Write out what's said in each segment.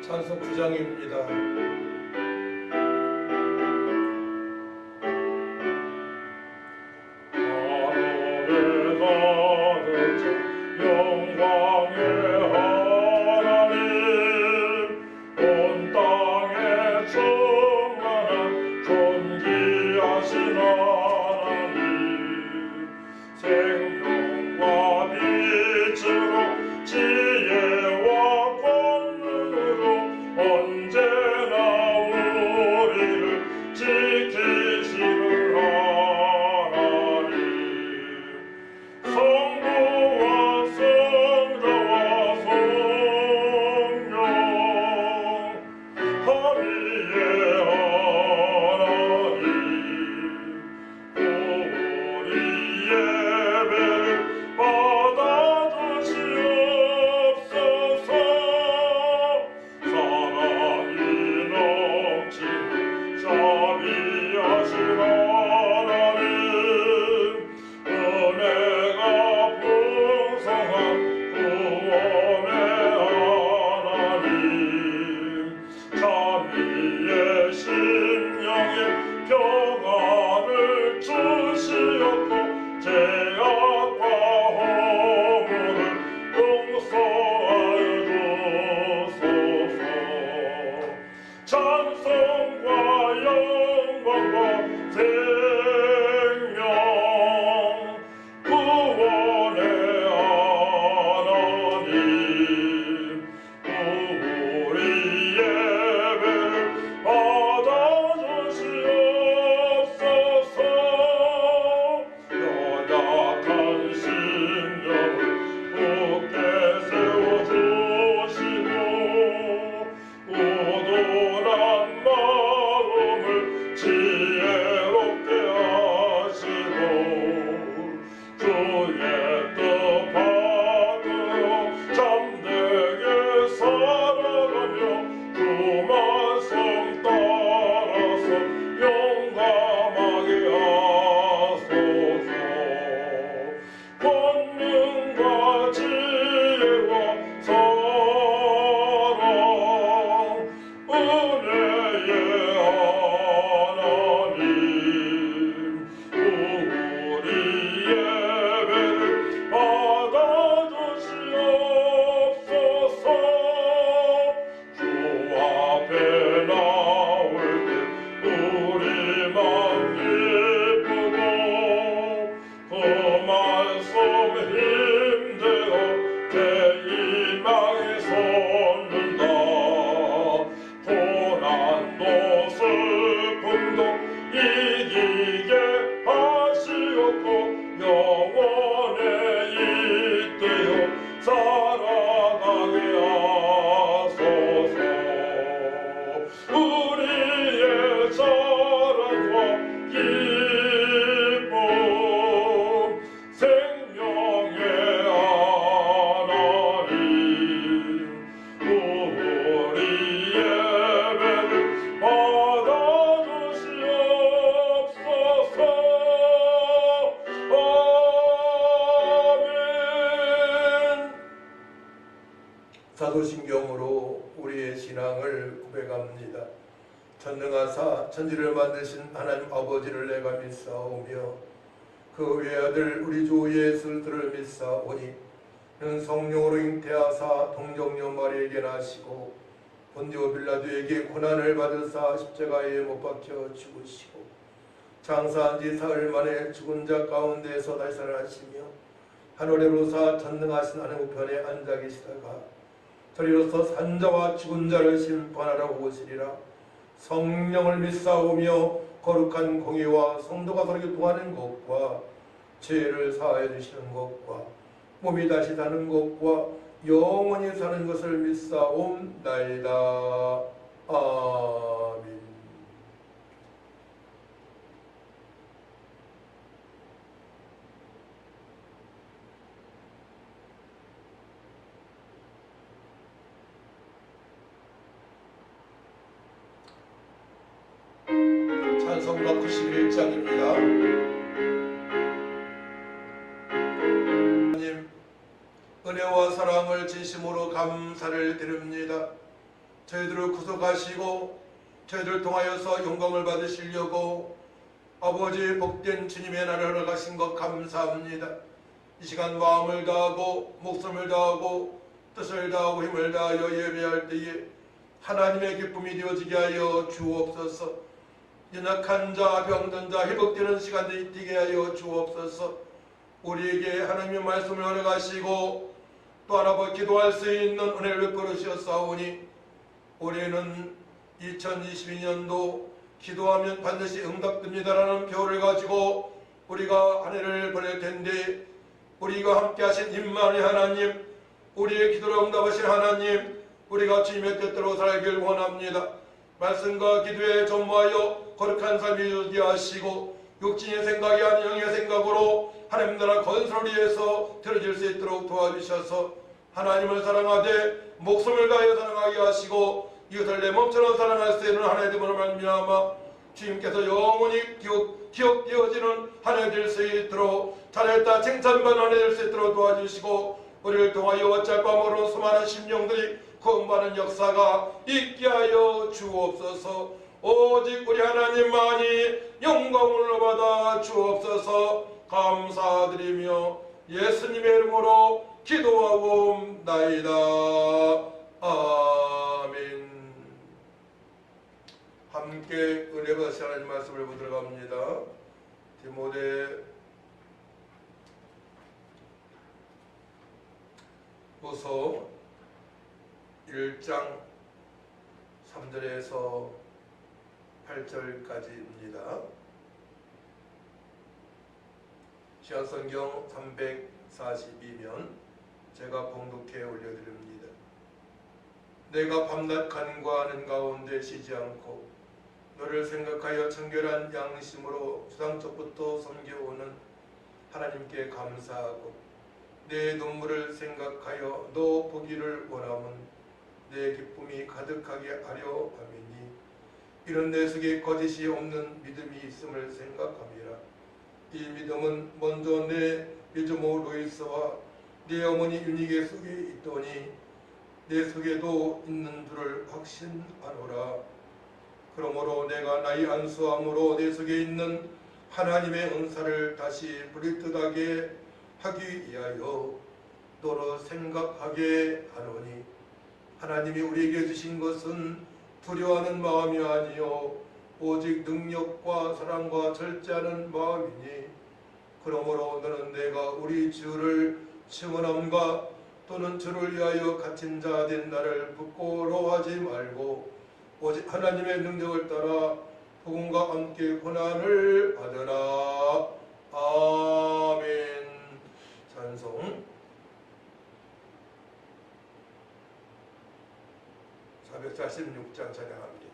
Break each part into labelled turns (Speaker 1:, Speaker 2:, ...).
Speaker 1: 찬송 9장입니다. 사도신경으로 우리의 신앙을 고백합니다. 전능하사 천지를 만드신 하나님 아버지를 내가 믿사오며 그 외아들 우리 주 예수를 믿사오니 는 성령으로 잉태하사 동정녀 마리에게 나시고 본디오 빌라도에게 고난을 받으사 십자가에 못 박혀 죽으시고 장사한 지 사흘 만에 죽은 자 가운데서 다시 살아나시며 하늘에 오르사 전능하신 하나님 우편에 앉아 계시다가 저리로서 산자와 죽은 자를 심판하러 오시리라. 성령을 믿사오며 거룩한 공의와 성도가 서로 교통하는 것과 죄를 사하여 주시는 것과 몸이 다시 사는 것과 영원히 사는 것을 믿사옵나이다. 아멘. 찬송가 91장입니다. 하나님, 은혜와 사랑을 진심으로 감사를 드립니다. 저희들을 구속하시고 저희들을 통하여서 영광을 받으시려고 아버지의 복된 주님의 나라를 허락하신 것 감사합니다. 이 시간 마음을 다하고 목숨을 다하고 뜻을 다하고 힘을 다하여 예배할 때에 하나님의 기쁨이 되어지게 하여 주옵소서. 연약한 자, 병든 자, 회복되는 시간들이 뛰게 하여 주옵소서. 우리에게 하나님의 말씀을 허락하시고 또 하나 기도할 수 있는 은혜를 베풀어 주셨사오니 올해는 2022년도 기도하면 반드시 응답됩니다라는 표를 가지고 우리가 한 해를 보낼 텐데, 우리가 함께 하신 임마누엘 하나님, 우리의 기도를 응답하신 하나님, 우리가 주님의 뜻대로 살길 원합니다. 말씀과 기도에 전무하여 거룩한 삶이 되게 하시고 육신의 생각이 아닌 영의 생각으로 하나님 나라 건설을 위해서 들어질 수 있도록 도와주셔서 하나님을 사랑하되 목숨을 다하여 사랑하게 하시고 이웃을 내 몸처럼 사랑할 수 있는 하나님의 dem으로 말미암아 주님께서 영원히 기억되어지는 한 해 될 수 있도록 잘했다 칭찬받는 한 해 될 수 있도록 도와주시고 우리를 통하여 어쩔 바 모르는 수많은 심령들이 구원받는 역사가 있게 하여 주옵소서. 오직 우리 하나님만이 영광을 받아 주옵소서. 감사드리며 예수님의 이름으로 기도하고 나이다. 아멘. 함께 은혜 받으시 하나님 말씀을 보도록 합니다. 디모데 후서 1장 3절에서 8절까지입니다. 시간성경 342면 제가 봉독해 올려드립니다. 내가 밤낮 간구하는 가운데 쉬지 않고 너를 생각하여 청결한 양심으로 주상적부터 섬겨오는 하나님께 감사하고 내 눈물을 생각하여 너 보기를 원함은 내 기쁨이 가득하게 하려 함이니 이런 내 속에 거짓이 없는 믿음이 있음을 생각함이라. 이 믿음은 먼저 내 미즈모 로이스와 내 어머니 윤희계 속에 있더니 내 속에도 있는 줄을 확신하노라. 그러므로 내가 나의 안수함으로 내 속에 있는 하나님의 은사를 다시 부리뜻하게 하기 위하여 너로 생각하게 하노니 하나님이 우리에게 주신 것은 두려워하는 마음이 아니요 오직 능력과 사랑과 절제하는 마음이니 그러므로 너는 내가 우리 주를 증언함과 또는 주를 위하여 갇힌 자 된 나를 부끄러워하지 말고 오직 하나님의 능력을 따라 복음과 함께 고난을 받으라. 아멘. 찬송 446장 찬양합니다.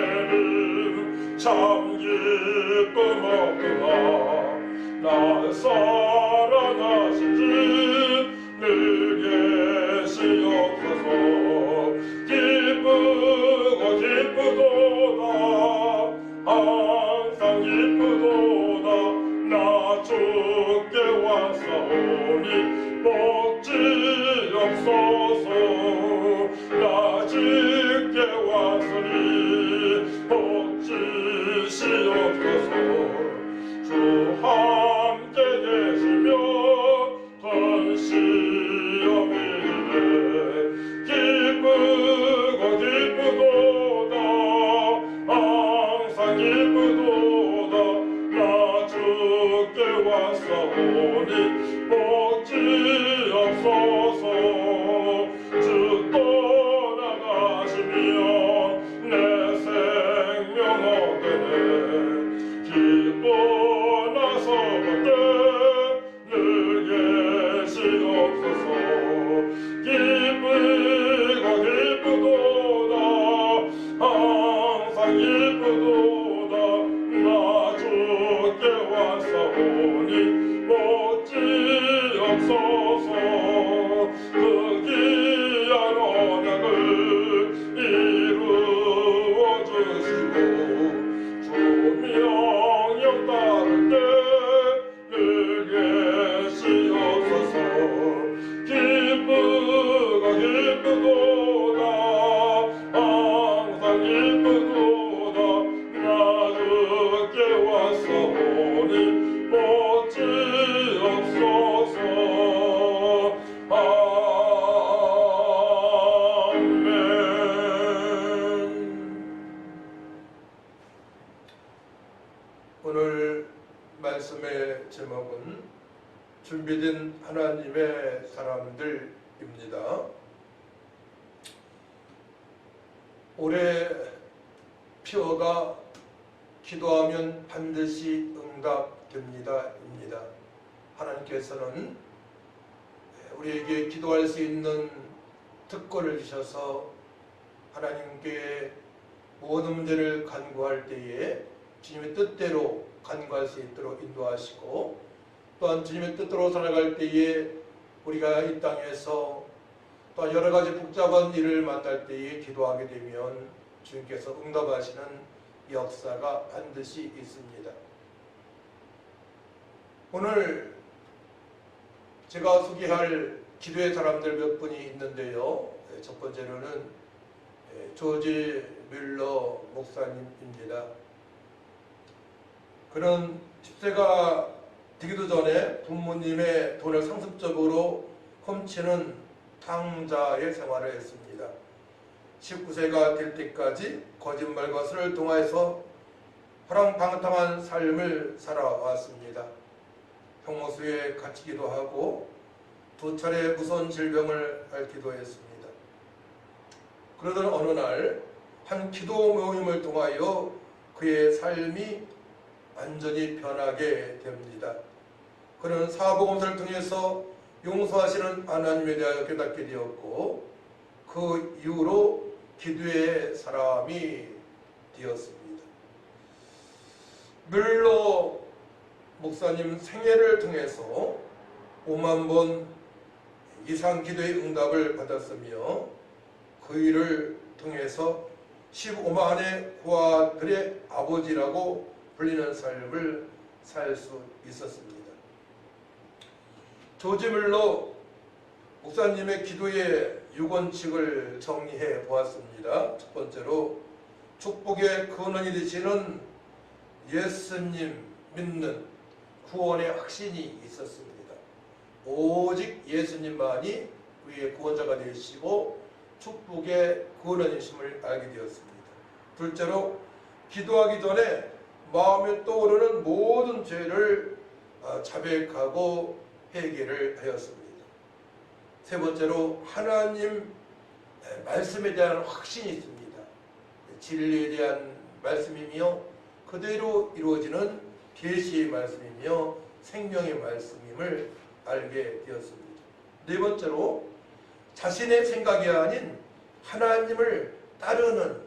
Speaker 2: 정성에는 참 기쁨 없구나. 날 사랑하신 주 늘 계시옵소서. 기쁘고 기쁘도다 항상 기쁘도다. 나 주께 왔사오니 복지없소서. 나 주께 왔으니 복지시옵소서. 주 함께 계시며 건시여미네. 기쁘고 기쁘도다 항상 기쁘도다. 나 주께 왔사오니 복지없소서. 주 떠나가시면 내
Speaker 1: 준비된 하나님의 사람들입니다. 올해 피어가 기도하면 반드시 응답됩니다. 입니다. 하나님께서는 우리에게 기도할 수 있는 특권을 주셔서 하나님께 모든 문제를 간구할 때에 주님의 뜻대로 간구할 수 있도록 인도하시고, 또한 주님의 뜻대로 살아갈 때에 우리가 이 땅에서 또 여러 가지 복잡한 일을 만날 때에 기도하게 되면 주님께서 응답하시는 역사가 반드시 있습니다. 오늘 제가 소개할 기도의 사람들 몇 분이 있는데요. 첫 번째로는 조지 뮬러 목사님입니다. 그는 10세가 되기도 전에 부모님의 돈을 상습적으로 훔치는 탕자의 생활을 했습니다. 19세가 될 때까지 거짓말과 술을 통해서 허랑방탕한 삶을 살아왔습니다. 형무소에 갇히기도 하고 2차례 무서운 질병을 앓기도 했습니다. 그러던 어느 날 한 기도 모임을 통하여 그의 삶이 완전히 변하게 됩니다. 그는 사복음서를 통해서 용서하시는 하나님에 대하여 깨닫게 되었고, 그 이후로 기도의 사람이 되었습니다. 뮬러 목사님 생애를 통해서 5만 번 이상 기도의 응답을 받았으며, 그 일을 통해서 15만의 고아들의 아버지라고 불리는 삶을 살 수 있었습니다. 조지 뮬러 목사님의 기도의 6원칙을 정리해 보았습니다. 첫 번째로, 축복의 근원이 되시는 예수님 믿는 구원의 확신이 있었습니다. 오직 예수님만이 우리의 구원자가 되시고 축복의 근원이심을 알게 되었습니다. 둘째로, 기도하기 전에 마음에 떠오르는 모든 죄를 자백하고 회개를 하였습니다. 세 번째로, 하나님 말씀에 대한 확신이 있습니다. 진리에 대한 말씀이며 그대로 이루어지는 계시의 말씀이며 생명의 말씀임을 알게 되었습니다. 네 번째로, 자신의 생각이 아닌 하나님을 따르는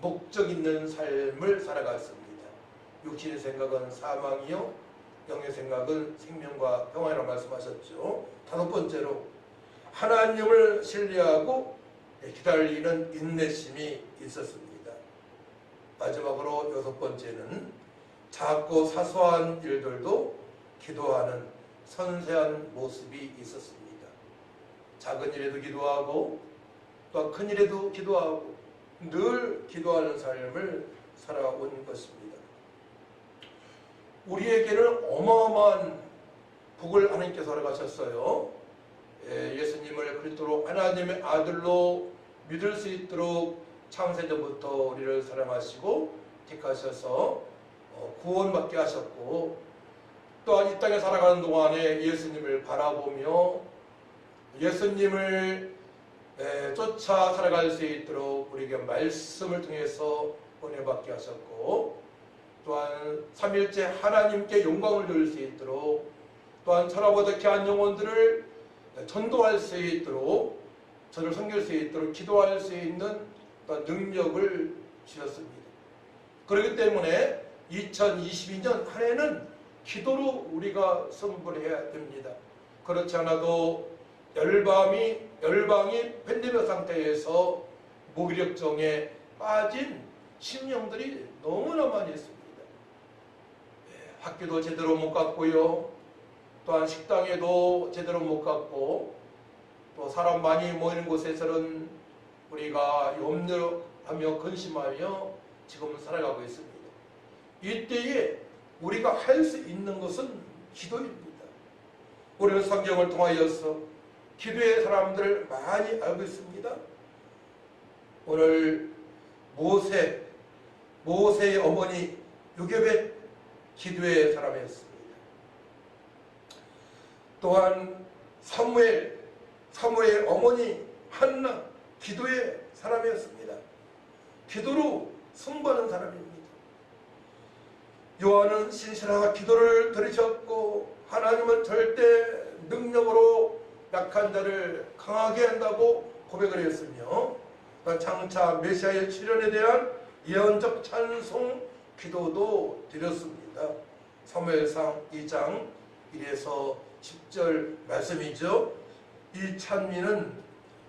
Speaker 1: 목적 있는 삶을 살아갔습니다. 육신의 생각은 사망이요 영의 생각은 생명과 평화라고 말씀하셨죠. 다섯 번째로, 하나님을 신뢰하고 기다리는 인내심이 있었습니다. 마지막으로 여섯 번째는, 작고 사소한 일들도 기도하는 선세한 모습이 있었습니다. 작은 일에도 기도하고 또 큰 일에도 기도하고 늘 기도하는 삶을 살아온 것입니다. 우리에게는 어마어마한 복을 하나님께서 허락하셨어요. 예수님을 그리스도로 하나님의 아들로 믿을 수 있도록 창세전부터 우리를 사랑하시고 택하셔서 구원받게 하셨고, 또한 이 땅에 살아가는 동안에 예수님을 바라보며 예수님을 쫓아 살아갈 수 있도록 우리에게 말씀을 통해서 은혜받게 하셨고, 또한 삼일째 하나님께 영광을 돌릴 수 있도록, 또한 천하보다 귀한 영혼들을 전도할 수 있도록, 저를 섬길 수 있도록 기도할 수 있는 또한 능력을 주셨습니다. 그렇기 때문에 2022년 한 해는 기도로 우리가 승부해야 됩니다. 그렇지 않아도 열방이 팬데믹 상태에서 무기력증에 빠진 심령들이 너무나 많이 있습니다. 학교도 제대로 못 갔고요. 또한 식당에도 제대로 못 갔고, 또 사람 많이 모이는 곳에서는 우리가 염려하며 근심하며 지금 살아가고 있습니다. 이때에 우리가 할 수 있는 것은 기도입니다. 우리는 성경을 통하여서 기도의 사람들을 많이 알고 있습니다. 오늘 모세의 어머니 요게벳 기도의 사람이었습니다. 또한 사무엘 어머니 한나 기도의 사람이었습니다. 기도로 승부하는 사람입니다. 요한은 신실하가 기도를 들으셨고 하나님은 절대 능력으로 약한 자를 강하게 한다고 고백을 했으며 장차 메시아의 출현에 대한 예언적 찬송 기도도 드렸습니다. 사무엘상 2장 1에서 10절 말씀이죠. 이 찬미는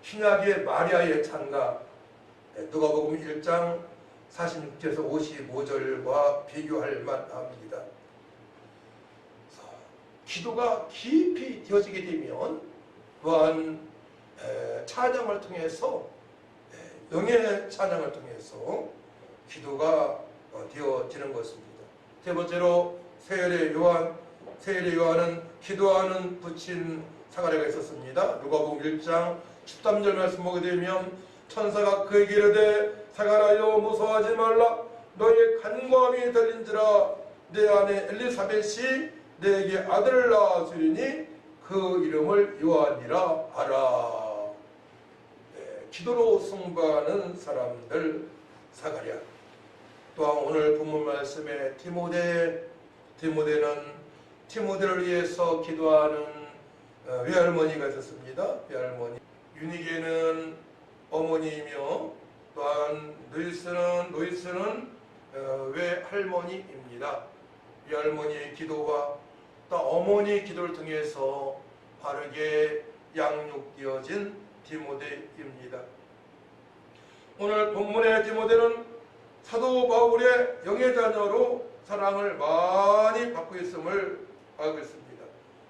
Speaker 1: 신약의 마리아의 찬가 누가복음 1장 46절에서 55절과 비교할 만합니다. 기도가 깊이 되어지게 되면 또한 찬양을 통해서 영의 찬양을 통해서 기도가 되어지는 것입니다. 세 번째로 세례 요한은 기도하는 붙인 사가랴가 있었습니다. 누가복음 1장 13절 말씀 보게 되면 천사가 그에게 이르되 사가랴여 무서워하지 말라 너의 간구함이 들린지라 내 아내 엘리사벳이 내게 아들을 낳았으리니 그 이름을 요한이라 하라. 기도로 승부하는 사람들 사가랴. 또한 오늘 본문 말씀에 디모데는 디모데를 위해서 기도하는 외할머니가 있었습니다. 외할머니 유니게는 어머니이며 또한 노이스는 외할머니입니다. 외할머니의 기도와 또 어머니의 기도를 통해서 바르게 양육되어진 디모데입니다. 오늘 본문의 디모데는 사도 바울의 영의 자녀로 사랑을 많이 받고 있음을 알고 있습니다.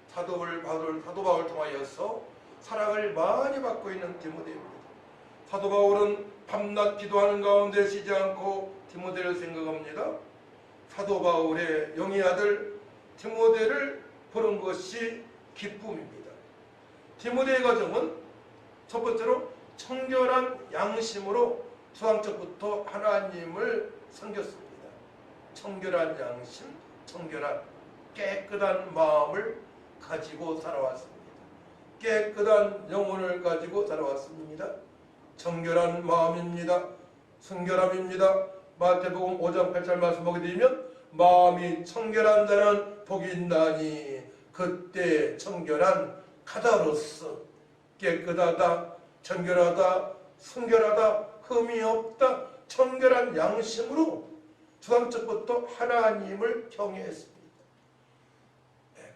Speaker 1: 사도 바울 통하여서 사랑을 많이 받고 있는 디모데입니다. 사도 바울은 밤낮 기도하는 가운데 쉬지 않고 디모데를 생각합니다. 사도 바울의 영의 아들 디모데를 보는 것이 기쁨입니다. 디모데의 가정은 첫 번째로 청결한 양심으로 초상적부터 하나님을 섬겼습니다. 청결한 양심, 청결한 깨끗한 마음을 가지고 살아왔습니다. 깨끗한 영혼을 가지고 살아왔습니다. 청결한 마음입니다. 순결함입니다. 마태복음 5장 8절 말씀 보게 되면 마음이 청결한 자는 복이 있나니 그때 청결한 가다로서 깨끗하다, 청결하다, 순결하다, 흠이 없다, 청결한 양심으로 초상적부터 하나님을 경외했습니다.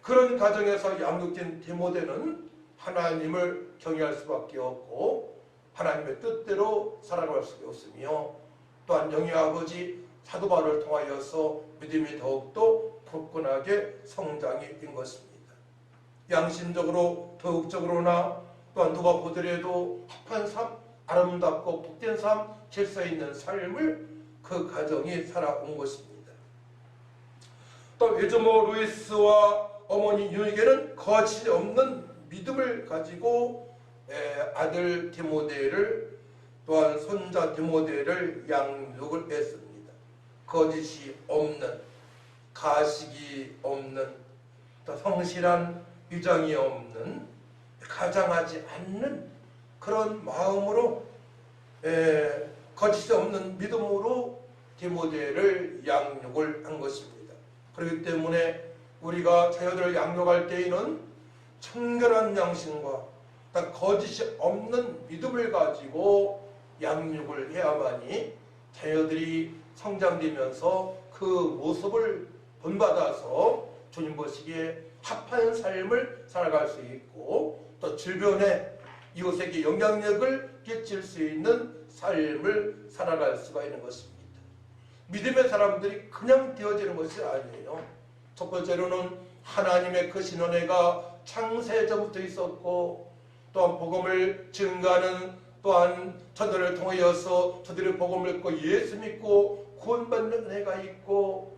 Speaker 1: 그런 가정에서 양육된 디모데는 하나님을 경외할 수밖에 없고 하나님의 뜻대로 살아갈 수밖에 없으며 또한 영의 아버지 사도 바울을 통하여서 믿음이 더욱더 굳건하게 성장이 된 것입니다. 양심적으로 도덕적으로나 또한 누가 보더라도 합한 삶, 아름답고 복된 삶, 질서 있는 삶을 그 가정이 살아온 것입니다. 또 외조모 루이스와 어머니 유니게는 거짓이 없는 믿음을 가지고 아들 디모데를 또한 손자 디모데를 양육을 했습니다. 거짓이 없는, 가식이 없는, 또 성실한 위장이 없는, 가장하지 않는 그런 마음으로 거짓이 없는 믿음으로 디모데를 양육을 한 것입니다. 그렇기 때문에 우리가 자녀들을 양육할 때에는 청결한 양심과 거짓이 없는 믿음을 가지고 양육을 해야만이 자녀들이 성장되면서 그 모습을 본받아서 주님 보시기에 합한 삶을 살아갈 수 있고 또 주변에 이웃에게 영향력을 끼칠 수 있는 삶을 살아갈 수가 있는 것입니다. 믿음의 사람들이 그냥 되어지는 것이 아니에요. 첫 번째로는 하나님의 그 신원회가 창세전부터 있었고 또한 복음을 증가하는 또한 전도를 통하여서 저들의 복음을 믿고 예수 믿고 구원받는 은혜가 있고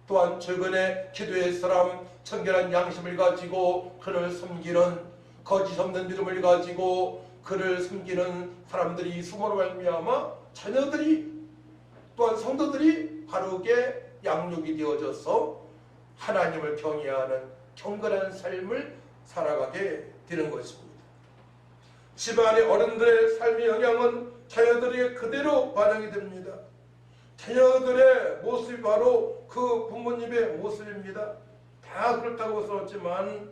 Speaker 1: 또한 주변에 기도의 사람 청결한 양심을 가지고 그를 섬기는 거짓 없는 믿음을 가지고 그를 섬기는 사람들이 있음으로 말미암아 자녀들이 또한 성도들이 바르게 양육이 되어져서 하나님을 경외하는 경건한 삶을 살아가게 되는 것입니다. 집안의 어른들의 삶의 영향은 자녀들에게 그대로 반영이 됩니다. 자녀들의 모습이 바로 그 부모님의 모습입니다. 다 그렇다고 썼지만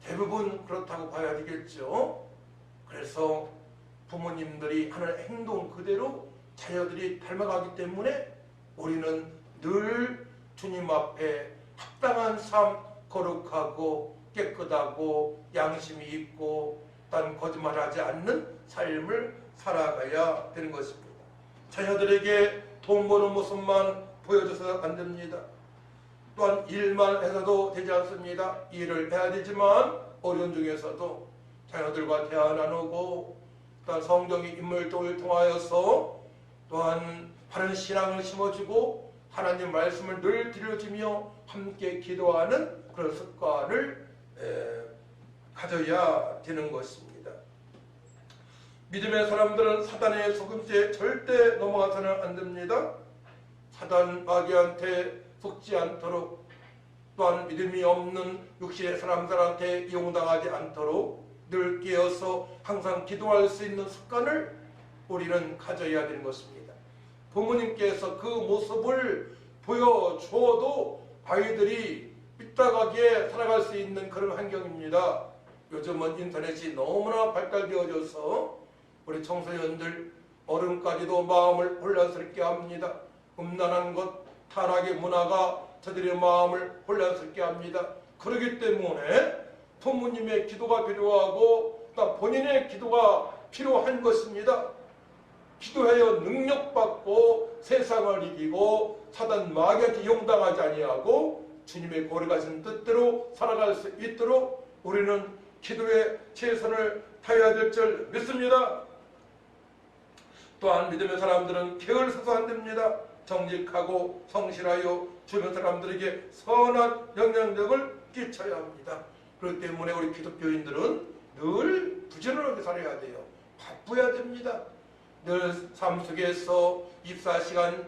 Speaker 1: 대부분 그렇다고 봐야 되겠죠. 그래서 부모님들이 하는 행동 그대로 자녀들이 닮아가기 때문에 우리는 늘 주님 앞에 합당한 삶, 거룩하고 깨끗하고 양심이 있고 단 거짓말하지 않는 삶을 살아가야 되는 것입니다. 자녀들에게 돈 버는 모습만 보여줘서 안 됩니다. 또한 일만 해서도 되지 않습니다. 일을 해야 되지만 어려운 중에서도 자녀들과 대화 나누고 또한 성경의 인물들을 통하여서 또한 바른 신앙을 심어주고 하나님 말씀을 늘 들려주며 함께 기도하는 그런 습관을 가져야 되는 것입니다. 믿음의 사람들은 사단의 속임수에 절대 넘어가서는 안 됩니다. 사단 마귀한테 속지 않도록 또한 믿음이 없는 육신의 사람들한테 이용당하지 않도록 늘 깨어서 항상 기도할 수 있는 습관을 우리는 가져야 되는 것입니다. 부모님께서 그 모습을 보여주어도 아이들이 삐딱하게 살아갈 수 있는 그런 환경입니다. 요즘은 인터넷이 너무나 발달되어져서 우리 청소년들 어른까지도 마음을 혼란스럽게 합니다. 음란한 것, 타락의 문화가 저들의 마음을 혼란스럽게 합니다. 그렇기 때문에 부모님의 기도가 필요하고 또 본인의 기도가 필요한 것입니다. 기도하여 능력받고 세상을 이기고 사단 마귀한테 이용당하지 아니하고 주님의 거룩하신 뜻대로 살아갈 수 있도록 우리는 기도에 최선을 다해야 될 줄 믿습니다. 또한 믿음의 사람들은 게을러서도 안 됩니다. 정직하고 성실하여 주변 사람들에게 선한 영향력을 끼쳐야 합니다. 그렇기 때문에 우리 기독교인들은 늘 부지런하게 살아야 돼요. 바빠야 됩니다. 늘 삶 속에서 24시간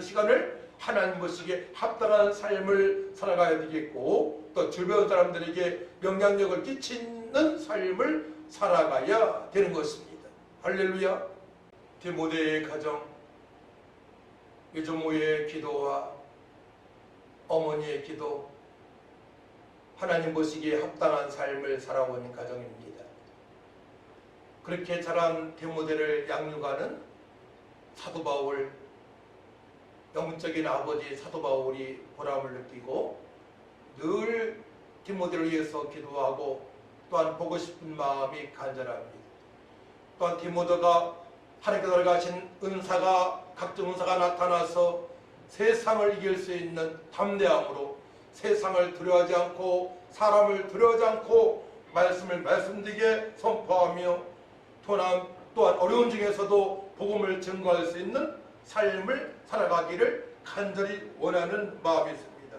Speaker 1: 시간을 하나님 보시기에 합당한 삶을 살아가야 되겠고 또 주변 사람들에게 영향력을 끼치는 삶을 살아가야 되는 것입니다. 할렐루야. 디모데의 가정, 유조모의 기도와 어머니의 기도, 하나님 보시기에 합당한 삶을 살아온 가정입니다. 그렇게 자란 디모데를 양육하는 사도 바울, 영적인 아버지 사도 바울이 보람을 느끼고 늘 디모데를 위해서 기도하고 또한 보고 싶은 마음이 간절합니다. 또한 디모데가 하나님께서 들어가신 은사가 각종 은사가 나타나서 세상을 이길 수 있는 담대함으로 세상을 두려워하지 않고 사람을 두려워하지 않고 말씀을 말씀드리게 선포하며 또한 어려운 중에서도 복음을 증거할 수 있는 삶을 살아가기를 간절히 원하는 마음이 있습니다.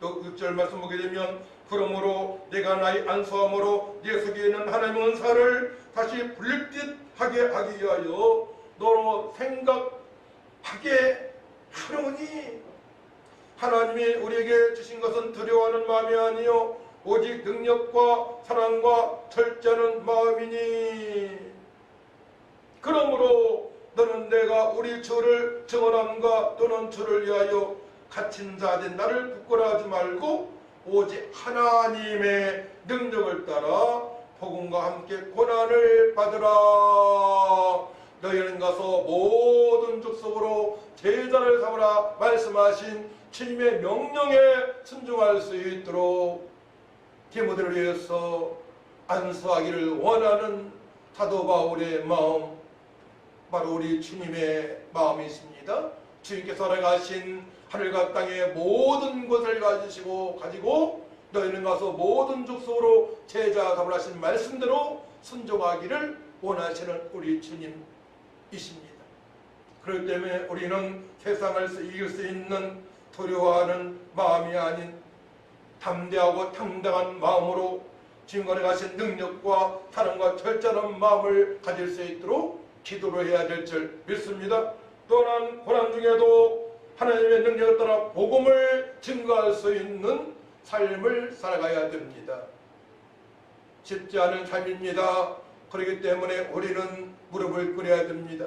Speaker 1: 또 6절 말씀 보게 되면 그러므로 내가 나의 안수함으로 네 속에 있는 하나님의 은사를 다시 불릴 듯 하게 하기 위하여 너로 생각하게 하노니 하나님이 우리에게 주신 것은 두려워하는 마음이 아니요 오직 능력과 사랑과 절제하는 마음이니 그러므로 너는 내가 우리 주를 증언함과 또는 주를 위하여 갇힌 자된 나를 부끄러워하지 말고 오직 하나님의 능력을 따라 복음과 함께 고난을 받으라. 너희는 가서 모든 족속으로 제자를 삼으라 말씀하신 주님의 명령에 순종할 수 있도록 디모데를 위해서 안수하기를 원하는 사도 바울의 마음, 바로 우리 주님의 마음이 있습니다. 주님께서 살아가신 하늘과 땅의 모든 것을 가지고 너희는 가서 모든 족속으로 제자 삼으라 하신 말씀대로 순종하기를 원하시는 우리 주님이십니다. 그렇기 때문에 우리는 세상을 이길 수 있는 두려워하는 마음이 아닌 담대하고 당당한 마음으로 주님과 가신 능력과 사랑과 절제하는 마음을 가질 수 있도록 기도를 해야 될 줄 믿습니다. 또한 고난 중에도 하나님의 능력을 따라 복음을 증거할 수 있는 삶을 살아가야 됩니다. 쉽지 않은 삶입니다. 그렇기 때문에 우리는 무릎을 꿇어야 됩니다.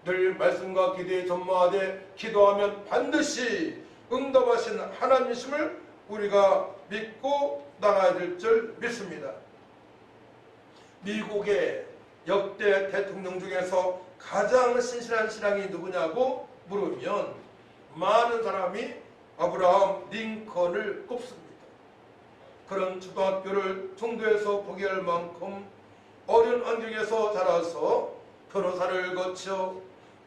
Speaker 1: 늘 말씀과 기도에 전무하되 기도하면 반드시 응답하신 하나님이심을 우리가 믿고 나가야 될 줄 믿습니다. 미국의 역대 대통령 중에서 가장 신실한 신앙이 누구냐고 물으면 많은 사람이 아브라함 링컨을 꼽습니다. 그런 초등학교를 중도에서 포기할 만큼 어려운 환경에서 자라서 변호사를 거쳐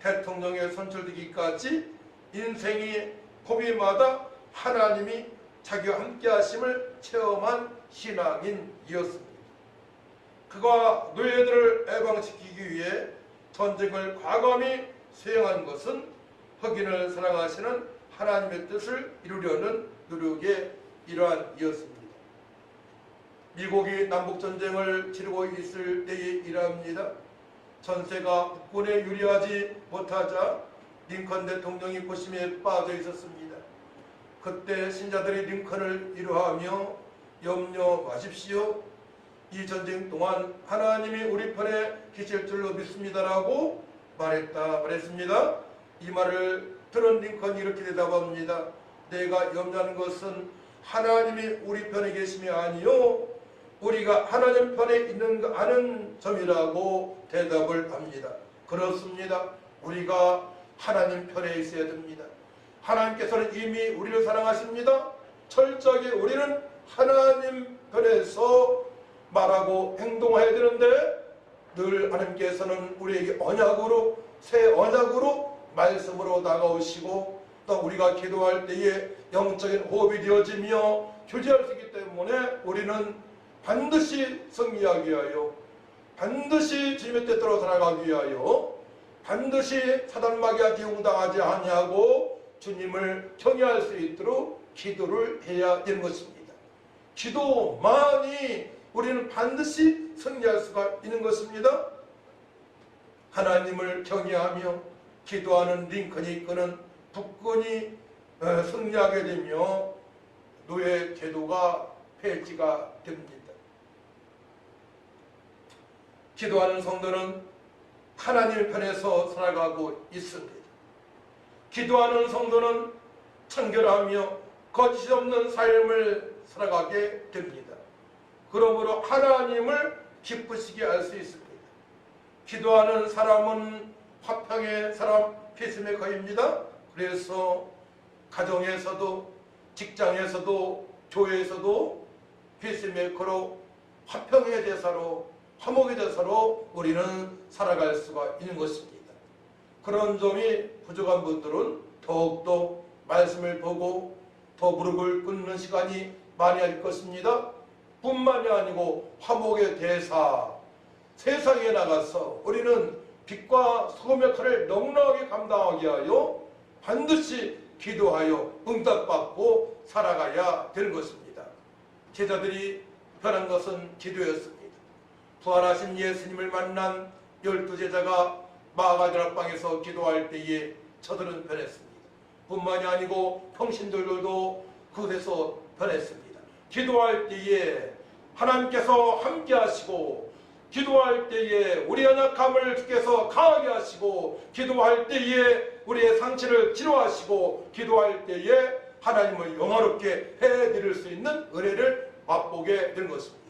Speaker 1: 대통령에 선출되기까지 인생이 고비마다 하나님이 자기와 함께 하심을 체험한 신앙인이었습니다. 그가 노예들을 해방시키기 위해 전쟁을 과감히 수행한 것은 흑인을 사랑하시는 하나님의 뜻을 이루려는 노력의 일환이었습니다. 미국이 남북전쟁을 치르고 있을 때의 일합니다. 전세가 북군에 유리하지 못하자 링컨 대통령이 고심에 빠져 있었습니다. 그때 신자들이 링컨을 위로하며 염려 마십시오. 이 전쟁 동안 하나님이 우리 편에 계실 줄로 믿습니다라고 말했습니다. 이 말을 들은 링컨이 이렇게 대답합니다. 내가 염려하는 것은 하나님이 우리 편에 계심이 아니요 우리가 하나님 편에 있는 거 아는 점이라고 대답을 합니다. 그렇습니다. 우리가 하나님 편에 있어야 됩니다. 하나님께서는 이미 우리를 사랑하십니다. 철저하게 우리는 하나님 편에서 말하고 행동해야 되는데 늘 하나님께서는 우리에게 언약으로 새 언약으로 말씀으로 다가오시고 또 우리가 기도할 때에 영적인 호흡이 되어지며 교제할 수 있기 때문에 우리는 반드시 승리하기 위하여 반드시 주님의 뜻대로 살아가기 위하여 반드시 사단마귀와 기용당하지 아니하고 주님을 경외할 수 있도록 기도를 해야 되는 것입니다. 기도만이 우리는 반드시 승리할 수가 있는 것입니다. 하나님을 경외하며 기도하는 링컨이 이끄는 북군이 승리하게 되며 노예 제도가 폐지가 됩니다. 기도하는 성도는 하나님의 편에서 살아가고 있습니다. 기도하는 성도는 청결하며 거짓 없는 삶을 살아가게 됩니다. 그러므로 하나님을 기쁘시게 할 수 있습니다. 기도하는 사람은 화평의 사람, 피스메이커입니다. 그래서 가정에서도 직장에서도 교회에서도 피스메이커로 화평의 대사로 화목의 대사로 우리는 살아갈 수가 있는 것입니다. 그런 점이 부족한 분들은 더욱더 말씀을 보고 더 무릎을 꿇는 시간이 많이 할 것입니다. 뿐만이 아니고 화목의 대사, 세상에 나가서 우리는 빛과 소금의 역할을 넉넉하게 감당하게 하여 반드시 기도하여 응답받고 살아가야 되는 것입니다. 제자들이 변한 것은 기도였습니다. 부활하신 예수님을 만난 12제자가 마가다락방에서 기도할 때에 저들은 변했습니다. 뿐만이 아니고 평신들도 그곳에서 변했습니다. 기도할 때에 하나님께서 함께 하시고 기도할 때에 우리 연약함을 주께서 강하게 하시고 기도할 때에 우리의 상처를 치료하시고 기도할 때에 하나님을 영화롭게 해드릴 수 있는 은혜를 맛보게 된 것입니다.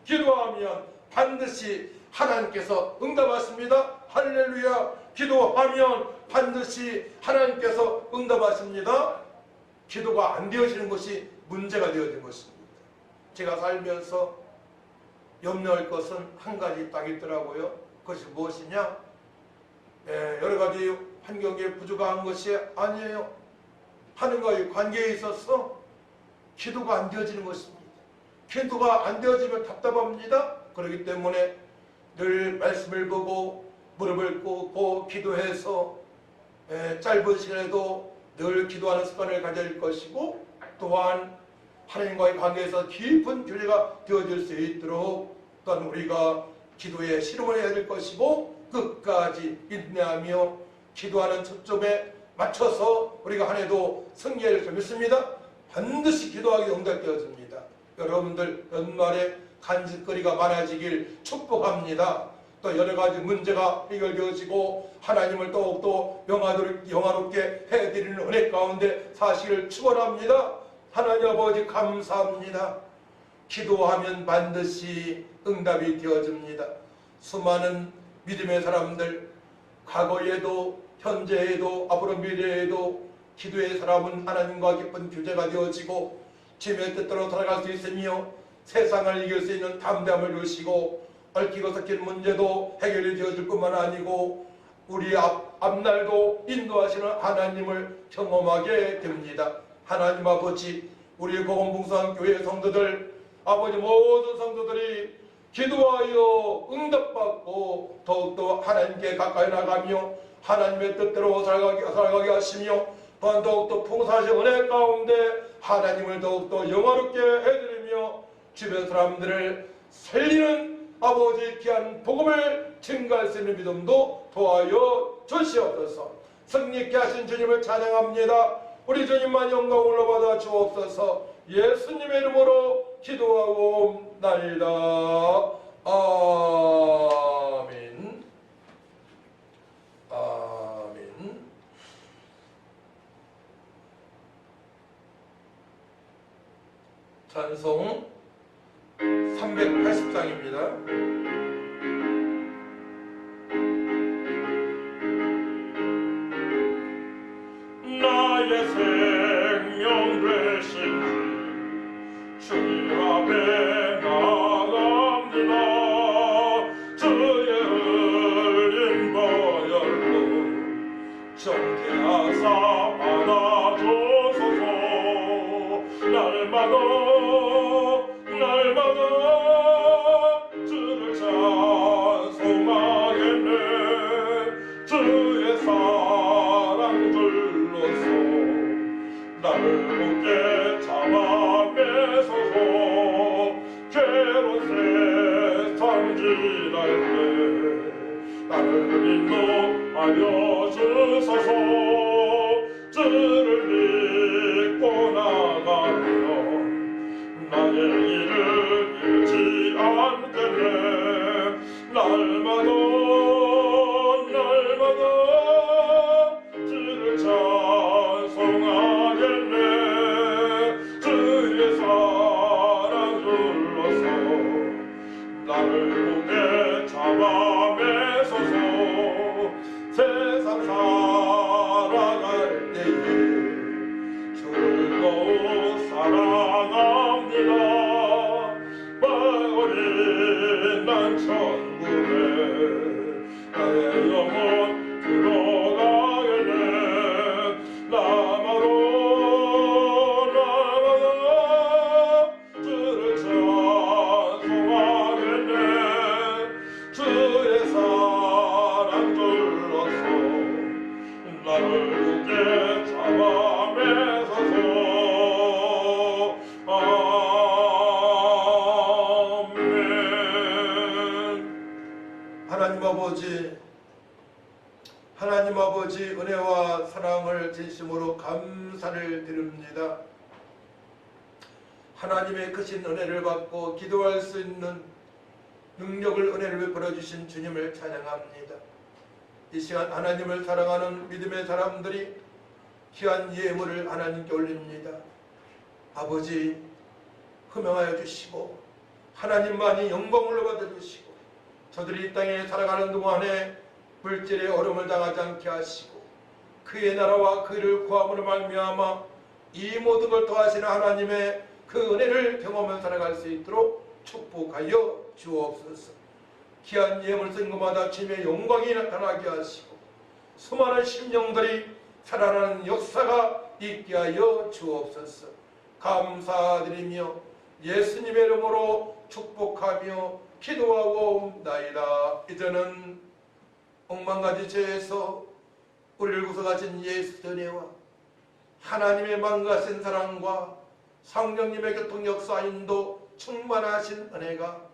Speaker 1: 기도하면 반드시 하나님께서 응답하십니다. 할렐루야. 기도하면 반드시 하나님께서 응답하십니다. 기도가 안 되어지는 것이 문제가 되어진 것입니다. 제가 살면서 염려할 것은 한 가지 딱 있더라고요. 그것이 무엇이냐? 여러 가지 환경에 부족한 것이 아니에요. 하나님과의 관계에 있어서 기도가 안 되어지는 것입니다. 기도가 안 되어지면 답답합니다. 그렇기 때문에 늘 말씀을 보고 무릎을 꿇고 기도해서 짧은 시간에도 늘 기도하는 습관을 가질 것이고 또한 하나님과의 관계에서 깊은 교제가 되어질 수 있도록 또한 우리가 기도에 실험을 해야 될 것이고 끝까지 인내하며 기도하는 초점에 맞춰서 우리가 한 해도 승리할 줄 믿습니다. 반드시 기도하기 응답되어집니다. 여러분들 연말에 간직거리가 많아지길 축복합니다. 또 여러 가지 문제가 해결되어지고 하나님을 더욱더 영화롭게 해드리는 은혜 가운데 사시기를 축원합니다. 하나님 아버지 감사합니다. 기도하면 반드시 응답이 되어집니다. 수많은 믿음의 사람들, 과거에도 현재에도 앞으로 미래에도 기도의 사람은 하나님과 깊은 교제가 되어지고 주님의 뜻대로 살아갈 수 있으며 세상을 이길 수 있는 담대함을 주시고 얽히고 섞인 문제도 해결이 되어질 뿐만 아니고 우리 앞날도 인도하시는 하나님을 경험하게 됩니다. 하나님 아버지, 우리 복음봉사한 교회 성도들, 아버지 모든 성도들이 기도하여 응답받고 더욱더 하나님께 가까이 나가며 하나님의 뜻대로 살아가게 하시며 또한 더욱더 풍성하신 은혜 가운데 하나님을 더욱더 영화롭게 해드리며 주변 사람들을 살리는 아버지 귀한 복음을 증가할 수 있는 믿음도 도와여 주시옵소서. 승리케 하신 주님을 찬양합니다. 우리 주님만 영광을 받아 주옵소서. 예수님의 이름으로 기도하고 나이다. 아멘. 아멘. 찬송 380장입니다.
Speaker 2: 나의 생명 되신 주 주님 앞에 나갑니다. 주의 흘린 보혈로 정케하사 안아주소서. 날마다 주를 찬송하겠네. 주의 사랑 둘러서 나를 굳게 잡아 매소서. 괴로운 세상 지날 때 나를 인도하여 주소서. 주를 믿고 나가면 나의 일을 잃지 않겠네. 날마다 주를 찬송하겠네. 주의 사랑 둘러서 나를 굳게 잡아 매소서. 세상 살아갈 때에 주를 더욱 사랑합니다. 마을이 난 천국에 나의 영혼 들어가겠네. 나마로 주를 찬송하겠네. 주의 사랑 둘러서 나를 굳게 잡아 매소서.
Speaker 1: 하나님 아버지 은혜와 사랑을 진심으로 감사를 드립니다. 하나님의 크신 은혜를 받고 기도할 수 있는 능력을 은혜를 베풀어주신 주님을 찬양합니다. 이 시간 하나님을 사랑하는 믿음의 사람들이 귀한 예물을 하나님께 올립니다. 아버지 흠명하여 주시고 하나님만이 영광을 받아주시고 저들이 이 땅에 살아가는 동안에 물질의 어려움을 당하지 않게 하시고 그의 나라와 그를 구함으로 말미암아 이 모든 걸 더하시는 하나님의 그 은혜를 경험하며 살아갈 수 있도록 축복하여 주옵소서. 귀한 예물 쓴 것마다 주님의 영광이 나타나게 하시고 수많은 심령들이 살아나는 역사가 있게 하여 주옵소서. 감사드리며 예수님의 이름으로 축복하며 기도하고 나이다. 이제는 억만가지 죄에서 우리를 구속하신 예수 은혜와 하나님의 만가신 사랑과 성령님의 교통 역사 인도 충만하신 은혜가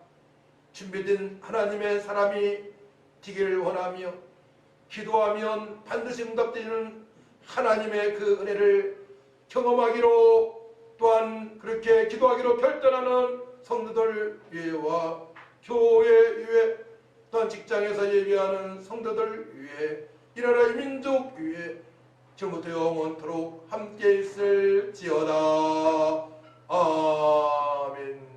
Speaker 1: 준비된 하나님의 사람이 되기를 원하며 기도하면 반드시 응답되는 하나님의 그 은혜를 경험하기로 또한 그렇게 기도하기로 결단하는 성도들 위해와 교회 위해 또한 직장에서 예배하는 성도들 위해 이 나라의 민족 위해 지금부터 영원토록 함께 있을지어다. 아멘.